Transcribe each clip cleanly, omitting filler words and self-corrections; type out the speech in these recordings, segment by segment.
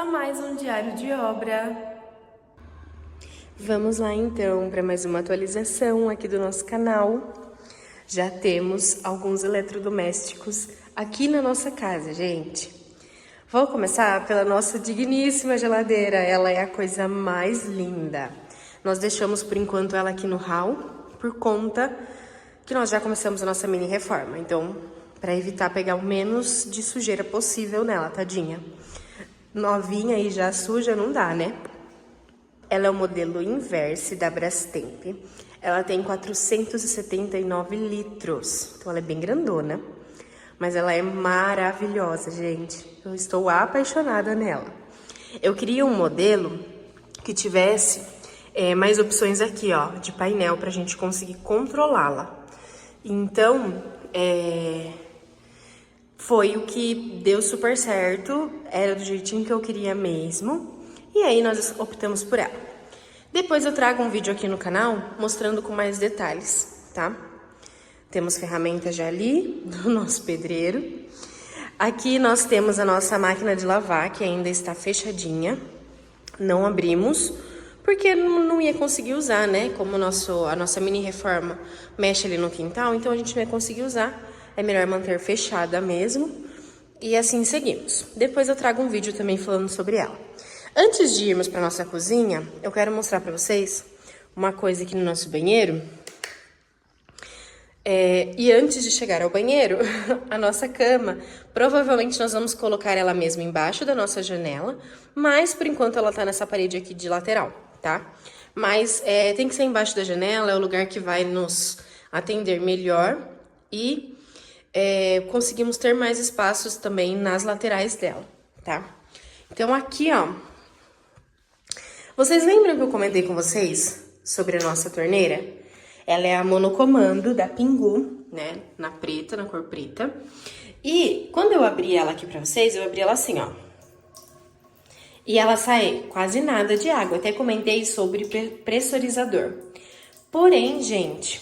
a mais um diário de obra. Vamos lá então para mais uma atualização aqui do nosso canal. Já temos alguns eletrodomésticos aqui na nossa casa, gente. Vou começar pela nossa digníssima geladeira. Ela é a coisa mais linda. Nós deixamos por enquanto ela aqui no hall por conta que nós já começamos a nossa mini reforma. Então, para evitar pegar o menos de sujeira possível nela, tadinha. Novinha e já suja não dá, né? Ela é o modelo Inverse da Brastemp. Ela tem 479 litros. Então ela é bem grandona. Mas ela é maravilhosa, gente. Eu estou apaixonada nela. Eu queria um modelo que tivesse mais opções aqui, ó, de painel pra gente conseguir controlá-la. Então, foi o que deu super certo, era do jeitinho que eu queria mesmo, e aí nós optamos por ela. Depois eu trago um vídeo aqui no canal mostrando com mais detalhes, tá? Temos ferramentas já ali do nosso pedreiro. Aqui nós temos a nossa máquina de lavar, que ainda está fechadinha. Não abrimos, porque não ia conseguir usar, né? Como a nossa mini reforma mexe ali no quintal, então a gente não ia conseguir usar. É melhor manter fechada mesmo. E assim seguimos. Depois eu trago um vídeo também falando sobre ela. Antes de irmos para nossa cozinha, eu quero mostrar para vocês uma coisa aqui no nosso banheiro. E antes de chegar ao banheiro, a nossa cama, provavelmente nós vamos colocar ela mesmo embaixo da nossa janela, mas por enquanto ela tá nessa parede aqui de lateral, tá? Mas tem que ser embaixo da janela, é o lugar que vai nos atender melhor e conseguimos ter mais espaços também nas laterais dela, tá? Então aqui, ó, vocês lembram que eu comentei com vocês sobre a nossa torneira? Ela é a monocomando da Pingu, né, na cor preta. E quando eu abri ela aqui pra vocês, eu abri ela assim, ó. E ela sai quase nada de água, até comentei sobre pressurizador. Porém, gente,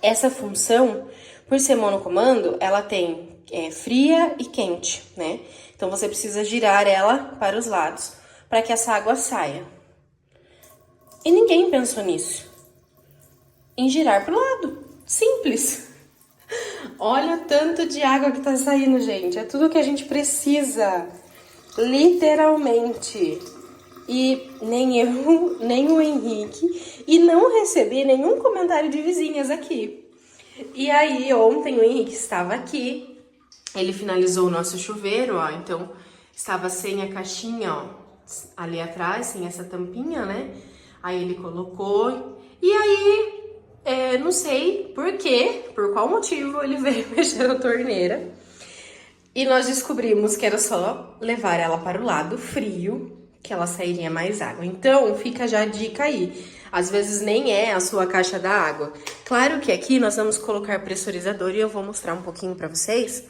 essa função, por ser monocomando, ela tem fria e quente, né? Então, você precisa girar ela para os lados, para que essa água saia. E ninguém pensou nisso. Em girar para o lado. Simples. Olha o tanto de água que tá saindo, gente. É tudo que a gente precisa. Literalmente. E nem eu, nem o Henrique. E não recebi nenhum comentário de vizinhas aqui. E aí, ontem o Henrique estava aqui. Ele finalizou o nosso chuveiro, ó. Então, estava sem a caixinha, ó. Ali atrás, sem essa tampinha, né? Aí ele colocou. E aí... não sei por quê, por qual motivo ele veio mexer na torneira. E nós descobrimos que era só levar ela para o lado frio, que ela sairia mais água. Então, fica já a dica aí. Às vezes nem é a sua caixa da água. Claro que aqui nós vamos colocar pressurizador e eu vou mostrar um pouquinho para vocês.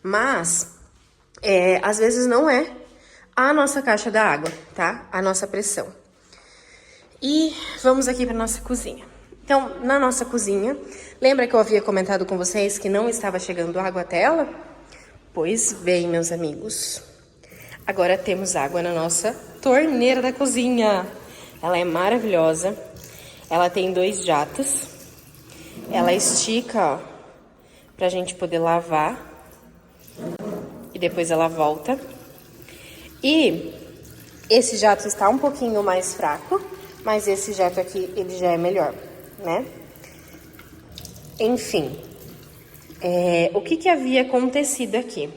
Mas, às vezes não é a nossa caixa da água, tá? A nossa pressão. E vamos aqui para nossa cozinha. Então, na nossa cozinha, lembra que eu havia comentado com vocês que não estava chegando água até ela? Pois bem, meus amigos. Agora temos água na nossa torneira da cozinha. Ela é maravilhosa. Ela tem 2 jatos. Ela estica, ó, pra gente poder lavar. E depois ela volta. E esse jato está um pouquinho mais fraco, mas esse jato aqui, ele já é melhor, né? Enfim, o que havia acontecido aqui?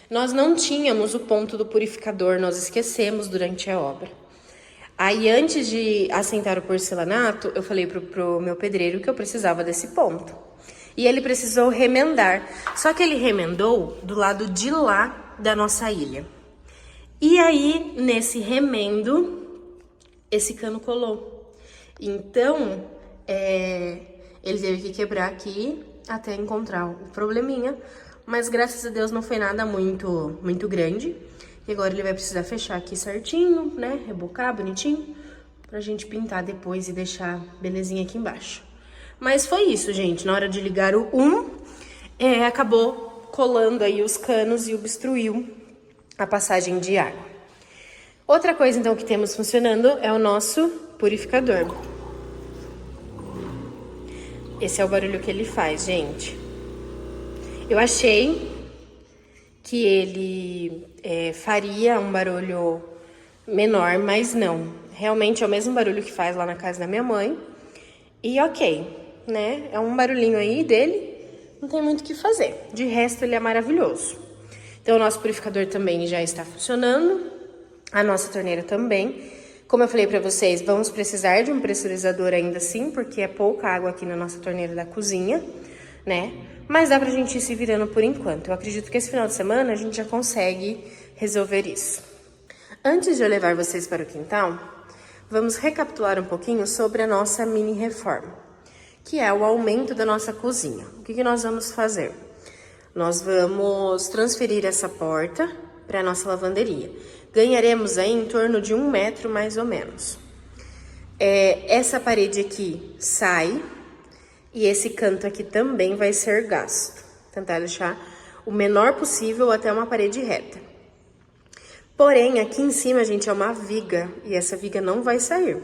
Nós não tínhamos o ponto do purificador, nós esquecemos durante a obra. Aí, antes de assentar o porcelanato, eu falei pro meu pedreiro que eu precisava desse ponto. E ele precisou remendar, só que ele remendou do lado de lá da nossa ilha. E aí, nesse remendo, esse cano colou. Então, ele teve que quebrar aqui até encontrar o probleminha, mas graças a Deus não foi nada muito grande. E agora ele vai precisar fechar aqui certinho, né? Rebocar bonitinho, pra gente pintar depois e deixar belezinha aqui embaixo. Mas foi isso, gente. Na hora de ligar o acabou colando aí os canos e obstruiu a passagem de água. Outra coisa, então, que temos funcionando é o nosso purificador. Esse é o barulho que ele faz, gente. Eu achei que ele faria um barulho menor, mas não. Realmente é o mesmo barulho que faz lá na casa da minha mãe. E ok, né? É um barulhinho aí dele, não tem muito o que fazer. De resto, ele é maravilhoso. Então, o nosso purificador também já está funcionando. A nossa torneira também. Como eu falei pra vocês, vamos precisar de um pressurizador ainda assim, porque é pouca água aqui na nossa torneira da cozinha, né? Mas dá pra gente ir se virando por enquanto. Eu acredito que esse final de semana a gente já consegue resolver isso. Antes de eu levar vocês para o quintal, vamos recapitular um pouquinho sobre a nossa mini reforma, que é o aumento da nossa cozinha. O que nós vamos fazer? Nós vamos transferir essa porta para a nossa lavanderia. Ganharemos aí em torno de 1 metro, mais ou menos. Essa parede aqui sai e esse canto aqui também vai ser gasto. Tentar deixar o menor possível até uma parede reta. Porém, aqui em cima, gente, é uma viga e essa viga não vai sair.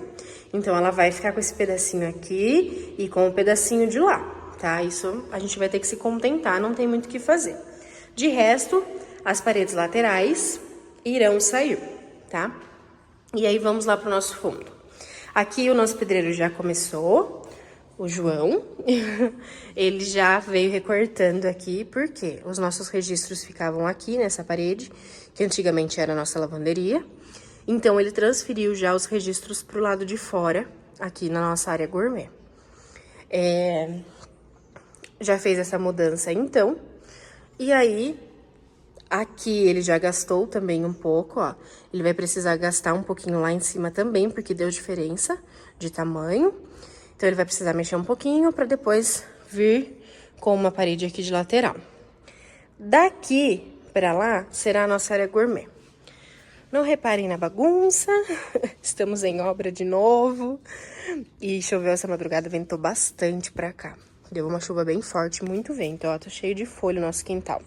Então, ela vai ficar com esse pedacinho aqui e com o pedacinho de lá, tá? Isso a gente vai ter que se contentar, não tem muito o que fazer. De resto, as paredes laterais irão sair, tá? E aí, vamos lá pro nosso fundo. Aqui, o nosso pedreiro já começou, o João. Ele já veio recortando aqui, porque os nossos registros ficavam aqui nessa parede, que antigamente era a nossa lavanderia. Então, ele transferiu já os registros pro lado de fora, aqui na nossa área gourmet. Já fez essa mudança, então. E aí, aqui ele já gastou também um pouco, ó. Ele vai precisar gastar um pouquinho lá em cima também, porque deu diferença de tamanho. Então, ele vai precisar mexer um pouquinho para depois vir com uma parede aqui de lateral. Daqui para lá será a nossa área gourmet. Não reparem na bagunça, estamos em obra de novo. E choveu essa madrugada, ventou bastante pra cá. Deu uma chuva bem forte, muito vento, ó, tá cheio de folha o nosso quintal.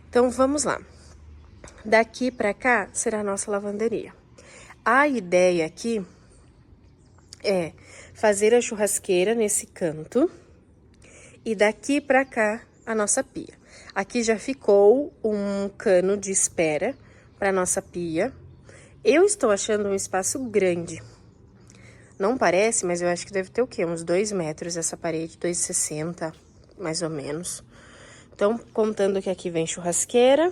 Então, vamos lá. Daqui pra cá será a nossa lavanderia. A ideia aqui é fazer a churrasqueira nesse canto e daqui pra cá a nossa pia. Aqui já ficou um cano de espera para nossa pia. Eu estou achando um espaço grande. Não parece, mas eu acho que deve ter o quê? Uns 2 metros essa parede, 2,60, mais ou menos. Então, contando que aqui vem churrasqueira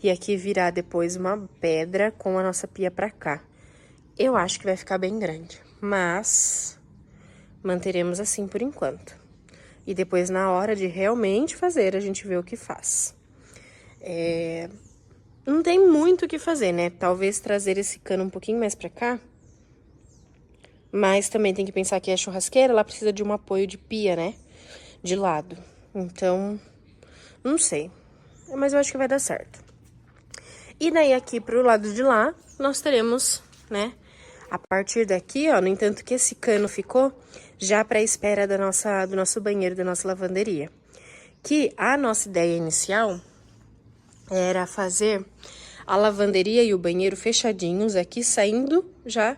e aqui virá depois uma pedra com a nossa pia pra cá. Eu acho que vai ficar bem grande, mas manteremos assim por enquanto. E depois, na hora de realmente fazer, a gente vê o que faz. Não tem muito o que fazer, né? Talvez trazer esse cano um pouquinho mais pra cá. Mas também tem que pensar que a churrasqueira, ela precisa de um apoio de pia, né? De lado. Então, não sei. Mas eu acho que vai dar certo. E daí, aqui pro lado de lá, nós teremos, né? A partir daqui, ó, no entanto que esse cano ficou já pra espera do nosso banheiro, da nossa lavanderia. Que a nossa ideia inicial era fazer a lavanderia e o banheiro fechadinhos aqui, saindo já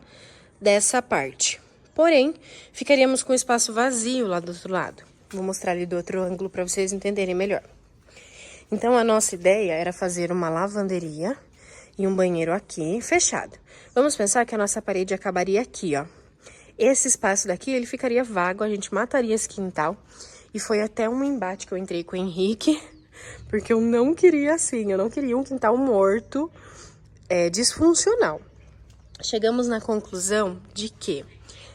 dessa parte. Porém, ficaríamos com o espaço vazio lá do outro lado. Vou mostrar ali do outro ângulo para vocês entenderem melhor. Então, a nossa ideia era fazer uma lavanderia e um banheiro aqui, fechado. Vamos pensar que a nossa parede acabaria aqui, ó. Esse espaço daqui, ele ficaria vago, a gente mataria esse quintal. E foi até um embate que eu entrei com o Henrique, porque eu não queria assim, eu não queria um quintal morto, disfuncional. Chegamos na conclusão de que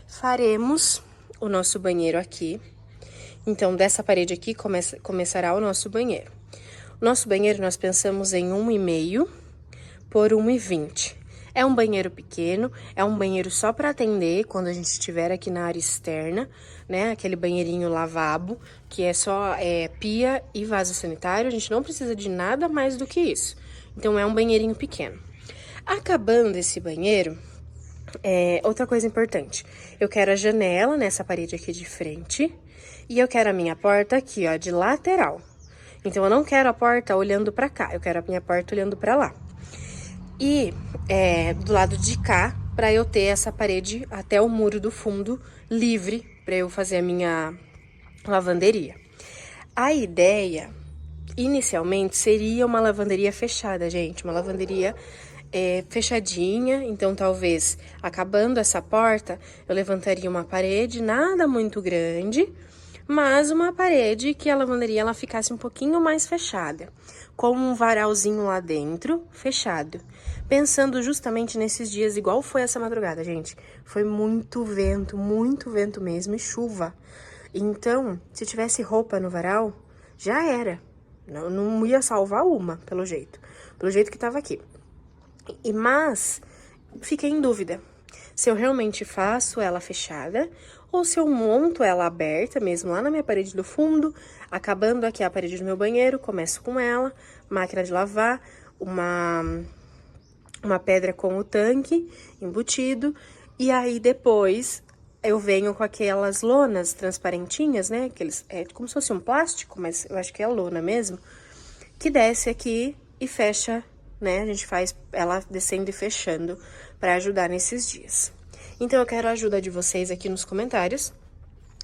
faremos o nosso banheiro aqui. Então, dessa parede aqui começará o nosso banheiro. O nosso banheiro nós pensamos em 1,5 por 1,20. É um banheiro pequeno, é um banheiro só para atender quando a gente estiver aqui na área externa, né? Aquele banheirinho lavabo, que é só pia e vaso sanitário. A gente não precisa de nada mais do que isso. Então, é um banheirinho pequeno. Acabando esse banheiro, outra coisa importante. Eu quero a janela nessa parede aqui de frente e eu quero a minha porta aqui, ó, de lateral. Então, eu não quero a porta olhando pra cá, eu quero a minha porta olhando pra lá. E do lado de cá, para eu ter essa parede até o muro do fundo livre para eu fazer a minha lavanderia. A ideia, inicialmente, seria uma lavanderia fechada, gente. Uma lavanderia fechadinha, então talvez acabando essa porta, eu levantaria uma parede, nada muito grande, mas uma parede que a lavanderia ela ficasse um pouquinho mais fechada, com um varalzinho lá dentro, fechado. Pensando justamente nesses dias, igual foi essa madrugada, gente. Foi muito vento mesmo, e chuva. Então, se tivesse roupa no varal, já era. Não ia salvar uma, pelo jeito que tava aqui. Mas, fiquei em dúvida se eu realmente faço ela fechada ou se eu monto ela aberta mesmo lá na minha parede do fundo, acabando aqui a parede do meu banheiro, começo com ela, máquina de lavar, uma pedra com o tanque embutido, e aí depois eu venho com aquelas lonas transparentinhas, né, como se fosse um plástico, mas eu acho que é lona mesmo, que desce aqui e fecha, né? A gente faz ela descendo e fechando para ajudar nesses dias. Então, eu quero a ajuda de vocês aqui nos comentários,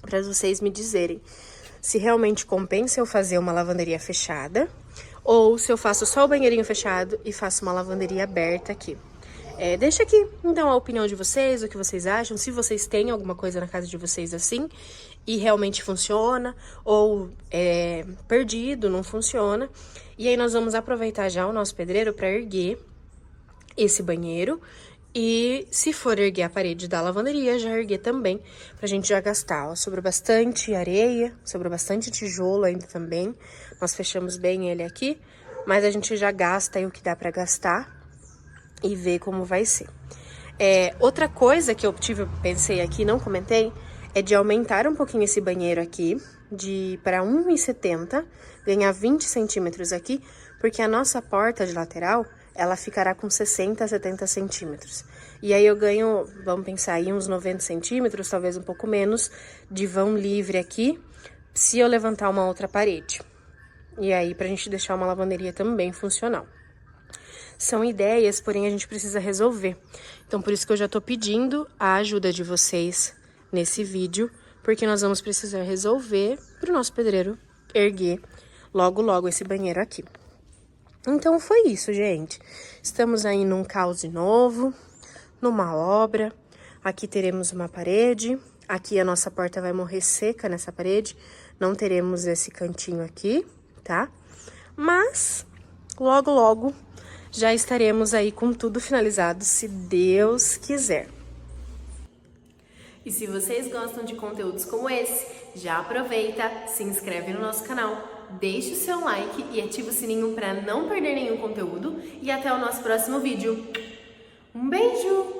para vocês me dizerem se realmente compensa eu fazer uma lavanderia fechada, ou se eu faço só o banheirinho fechado e faço uma lavanderia aberta aqui. Deixa aqui, então, a opinião de vocês, o que vocês acham, se vocês têm alguma coisa na casa de vocês assim, e realmente funciona, ou é perdido, não funciona. E aí, nós vamos aproveitar já o nosso pedreiro para erguer esse banheiro, e se for erguer a parede da lavanderia, já erguer também, pra gente já gastar, ó. Sobrou bastante areia, sobrou bastante tijolo ainda também, nós fechamos bem ele aqui, mas a gente já gasta aí o que dá pra gastar e ver como vai ser. Outra coisa que eu pensei aqui, não comentei, é de aumentar um pouquinho esse banheiro aqui, para 1,70, ganhar 20 centímetros aqui, porque a nossa porta de lateral, ela ficará com 60 a 70 centímetros. E aí eu ganho, vamos pensar aí, uns 90 centímetros, talvez um pouco menos, de vão livre aqui, se eu levantar uma outra parede. E aí, pra gente deixar uma lavanderia também funcional. São ideias, porém a gente precisa resolver. Então, por isso que eu já tô pedindo a ajuda de vocês nesse vídeo, porque nós vamos precisar resolver pro nosso pedreiro erguer logo esse banheiro aqui. Então, foi isso, gente. Estamos aí num caos novo, numa obra. Aqui teremos uma parede. Aqui a nossa porta vai morrer seca nessa parede. Não teremos esse cantinho aqui, tá? Mas, logo, já estaremos aí com tudo finalizado, se Deus quiser. E se vocês gostam de conteúdos como esse, já aproveita, se inscreve no nosso canal, deixe o seu like e ativa o sininho para não perder nenhum conteúdo. E até o nosso próximo vídeo. Um beijo!